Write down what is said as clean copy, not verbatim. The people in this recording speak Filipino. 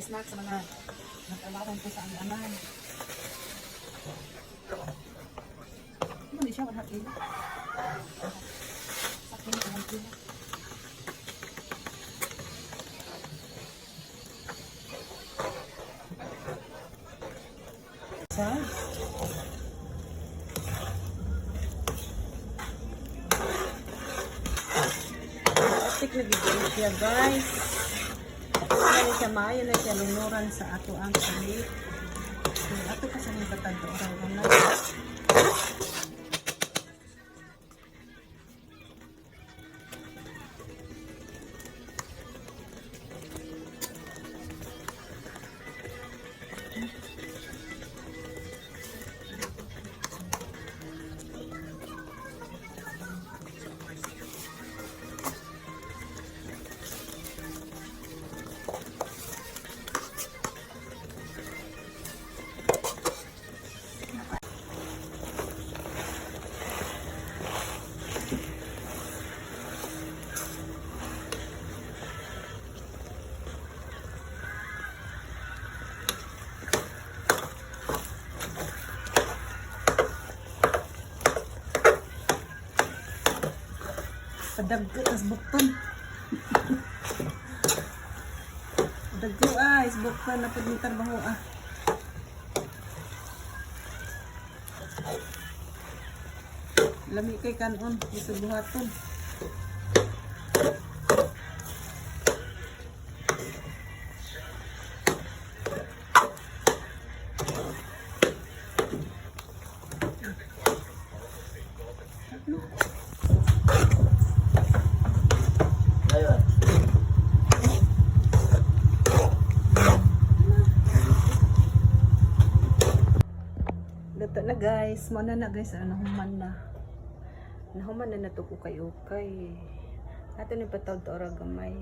Snack sa mga nagtrabaho po sa angganan. Hindi siya mahakin. Sakin ko lang sila. Sa? Atik na bigyan siya guys. Kaya siya maayo na siya lunuran sa ato ang kalit. Kaya ato pa sa mga katado orang na. Padagko as bukton. Padagko is bukton na pud trabaho ah. Lami kay kanon dito buhaton. Dato na guys, muna na guys, nahuman na. Nahuman na nato ko kay okay. Ato ni pataw to ora gamay.